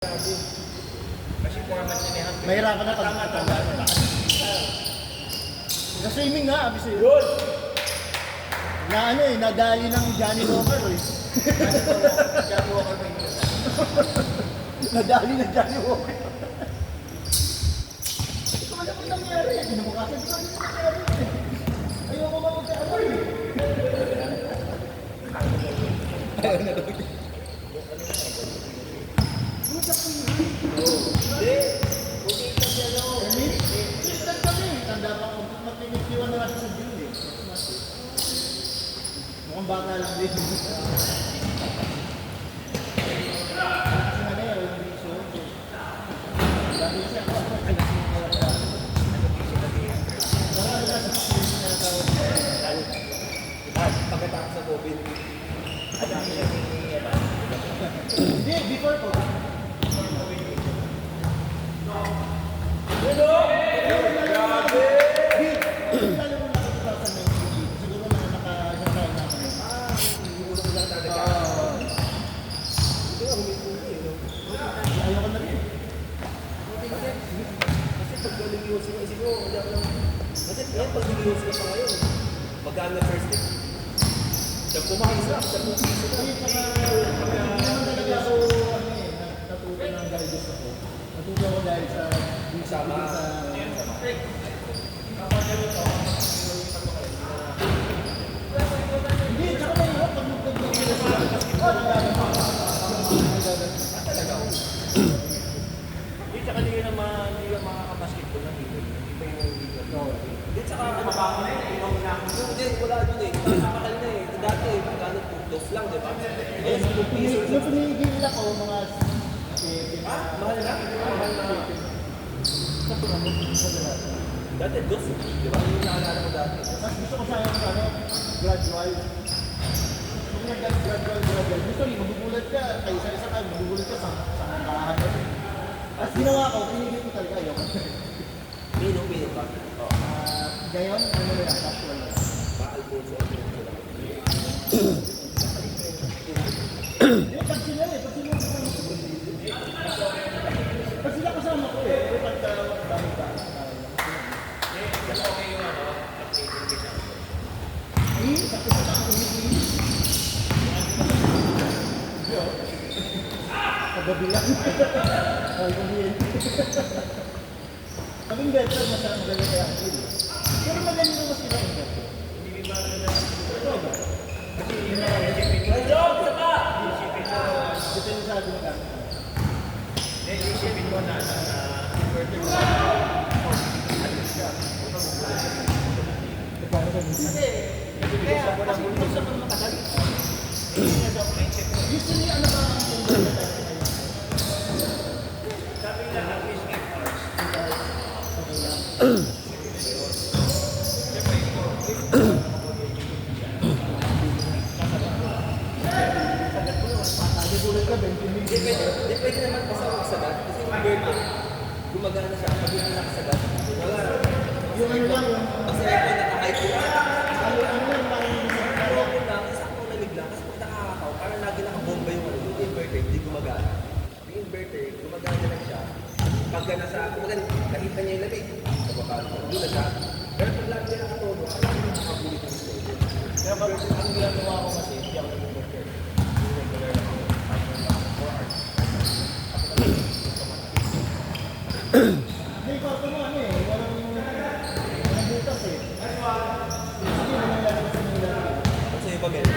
Kasi 4 months and a half. Mahirapan na pag matanda na. Nasa-swimming nga, abis eh. Yun! Na ano eh, nadali ng Johnny Walker eh. Johnny Walker pa yun. Nadali ng Johnny Walker. Ito wala pang nangyari eh. Pinabukasan ito wala pang nangyari eh. Ayoko ba magka-away eh. Ayaw na daw. Hindi. Okay ka siya no. Tintan kami. Tanda pa kung magpinitiwan na natin sa deal eh. Mukhang baka lang din. Pagkatapos sa COVID. Ano ang siya Hindi, before ko. Magkano na first day? Siya pumakis lang, siya pumakis lang. Talaga ako, natuto ng guidance ako. Natuto ako dahil sa Sama. Hindi, tsaka na yun, pag Hindi, tsaka hindi ka makakabasketball na dito. Hindi pa yung dito. Hindi, tsaka mababa na eh. Hindi, wala dun eh. Nakakal na eh. Dati eh, magkano dos lang, di ba? Yes, 2 pesos. Nung pinigil ako, mga Ah, mahal na? Mahal na. Dati dos, di ba? Yung naalala ko dati. mas gusto ko sana yung gradual. Kung gradual. Gusto rin, magugulat ka. Kaya isa-isa ka, magugulat ka sa kahan. At ginawa ko, pinigil ko talaga. Ayoko. Pino ba? Oo. Ngayon, ano na lang, casual na. Alfonso. Pag sila pag sila kasama ko eh. Pag dami ba? Mas okay yung ano, Sakit sa ako umiinis. Pagabi lang. Ay, kumihin. Kaming better, masarap magaling kaya ako. Pero magaling naman sila yung better. hindi ba na Ito ba? kasi yun na isipin mo. Isa pa! Isipin mo. Depende sa atin ka. Isipin mo na inverted mo. Kasi, kaya kasi gusto mo makasali. Hindi na sa mindset mo. Usually, ano ba ang converter natin? Sabi nila, at least 8 hours. Nagugulat ka, 20 minutes. Hindi pwede naman kasama kasagat. Kasi yung inverter, gumagana siya. Pag yung nakasagat, wala. Yung ano lang, yung Kasi ito naka-high po. ano lang, parang Pero ako lang, isang lamig lang. Kasi pag nakakakaw, parang lagi nakabomba yung ano. Yung inverter, hindi gumagana. Yung inverter, gumagana lang siya. Pagka nasa, kumagana, nakita niya yung lamig. Sa baba, doon na siya. Pero pag lagi niya nakatono, alam niya nakabulit yung inverter. Kaya ang ginagawa ko kasi, hindi ako nag-inverter. Yung regular lang ako. 4 hours. Hindi, kwarto mo ano eh, walang butas eh. Sige, walang lalabas sa mga lalabas. Kasi iba meron.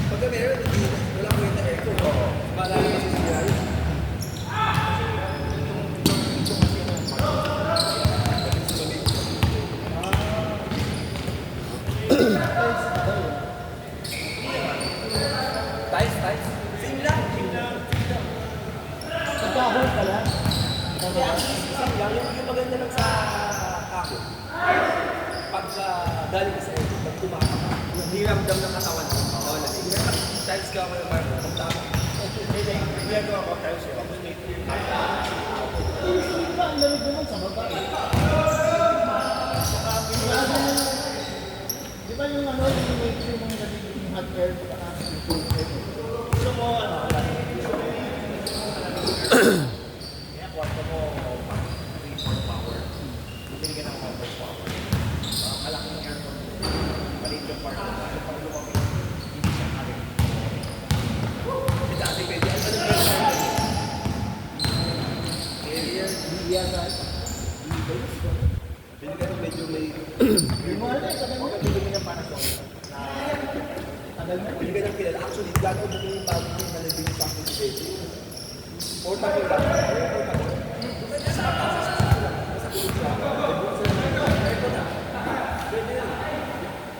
Pagka meron, hindi, wala ko yung aircon. Oo. Maalala ko sa siyari. Tiles. Same lang. Pagkahol ka lang. Kaya same lang. Yung maganda lang sa ako. Pagka galing ka sa aircon, pag tumaka ka, hindi ramdam ng katawan mo. Nawala. Tiles ka ako yung mark. Pagtama. Ginagawa ko tiles yun. Usually ba, ang lamig naman sa baba. Di ba yung ano, yung nature mong nagiging hot air, saka yung cold air. Gusto mo, ano, Kaya kwarto mo, 3 power. Bumili ka ng 1 power. Malaking aircon. Maliit yung kwarto. Ano pang lumaki? Hindi siya kaya. Dati pwede. Ano ba yung area? Hindi yan sa Pwede ka nung medyo may... Yung mahal na, sabi mo. Bili mo ng Panasonic. Tagal na. Pwede ka nang kilala. Actually, gano'n ko bumili yung bago yung nalabing sa akin si Betty. Portable lang. Portable. Pwede sa kapasa sa kulog siya. Ito na. Pwede yan.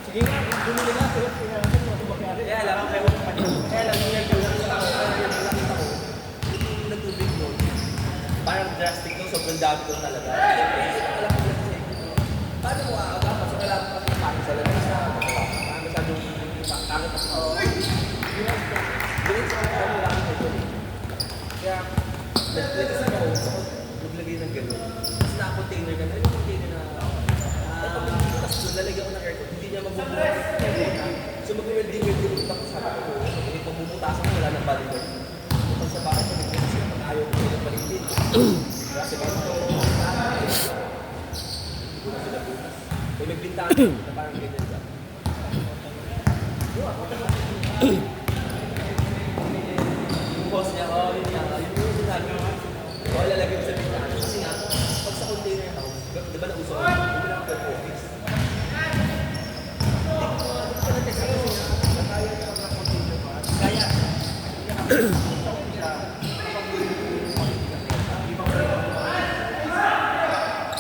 Sige nga, bumili nga. Pero pinarasan mo. Kaya lang, kaya lang, yung nakita ko, yung nagtubig mo, parang drastic no, sobrang dami ko talaga. Alam ko lang kasi, paano mo aagaw? Kasi wala ko kasi pangit sa labas na, parang masyadong pangit ako. Ganun sa mga ano lang ito. Kaya, nagkasa ako, gusto ko maglagay ng gano'n. Kasi na-container ka na, yung container na, tapos doon, lalagyan ko ng aircon, hindi niya mabubuhay. So mag-welding ako sa bahay ko. Hindi pag bumutasan ko, wala nang balikan. Pag sa bahay, mag-welding siya, mag-ayaw ko ng balikin. Kasi ganito, hindi ko na sila butas. May magbintahan na parang ganyan siya. Yung boss niya, yun nga, yun yung sinabi ko. Lalagay ko sa bintahan. Kasi nga, pag sa container house, di ba nauso ko? Hindi lang ako office.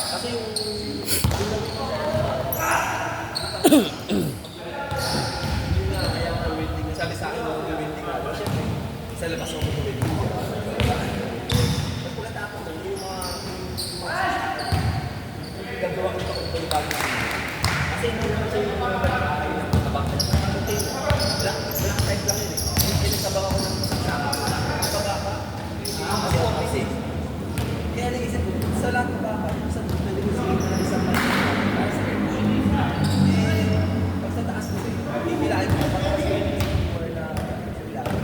Kasi yung nga kaya ang welding, sabi sa akin mga welding nga, syempre, sa labas ako welding. Tapos pagkatapos doon, yung mga gagawa ko ito kung bago na. Kasi hindi naman siya yung mga bahay na matabak na black type lang yun eh. Pinagtabak ako ng masasama. Baba pa. Kasi office eh. Kaya naisip ko, sa lahat ng baba, sa pwede ko sige na isang para sa aircon. Pag sa taas kasi, bibilahin ko pa kasi or na bilahin.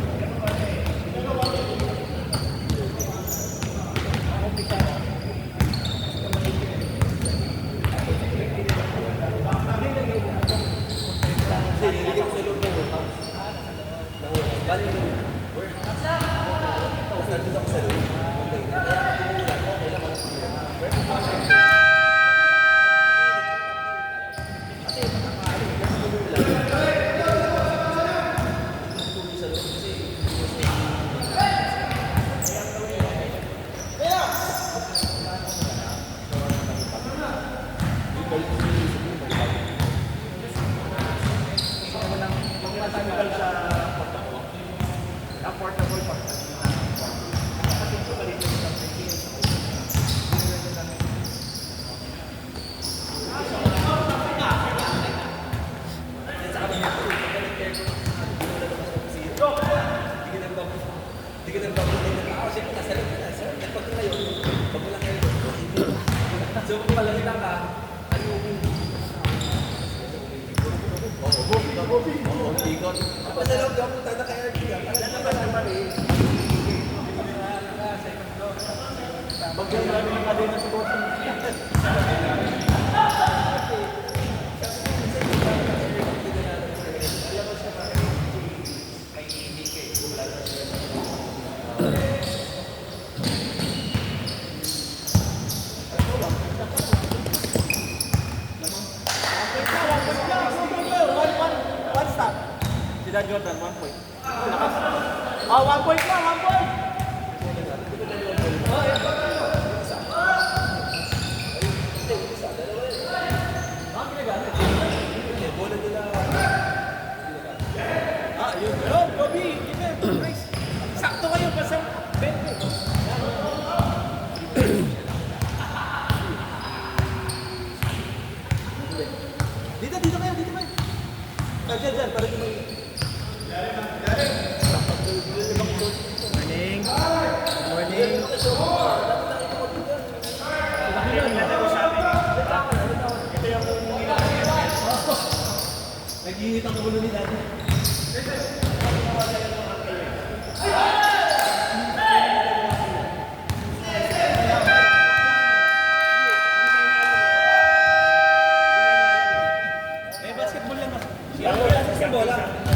Kasi nilagyan ko sa loob ng warehouse. Bali yung warehouse. Tapos nandun ako sa loob. Okay. Kaya ako bumulan. Okay lang ako sa loob. Kasi nakakaalim. Kasi bumulan. Tuloy sa loob. Kasi Matanggal sa portable. Ang portable pa. Kasi ito ka dito sa pagkilin sa hindi ka nagbabutin ng tao. Siyempre, nasa loob ka na. Sir, pag ngayon, pag wala kayo, so kung malamig lang ka, ano yung ikot. Tapos sa loob ka, punta na kayo. Bagyan namin ng kadena sa bottom. One stop. Sila Jordan, 1 point. 1 point na, 1 point! Bola nila. Yun. Oh, Kobe! Nice! Sakto kayo, basta 20. Dito kayo, dito kayo. Dyan, para di may... Isang bola.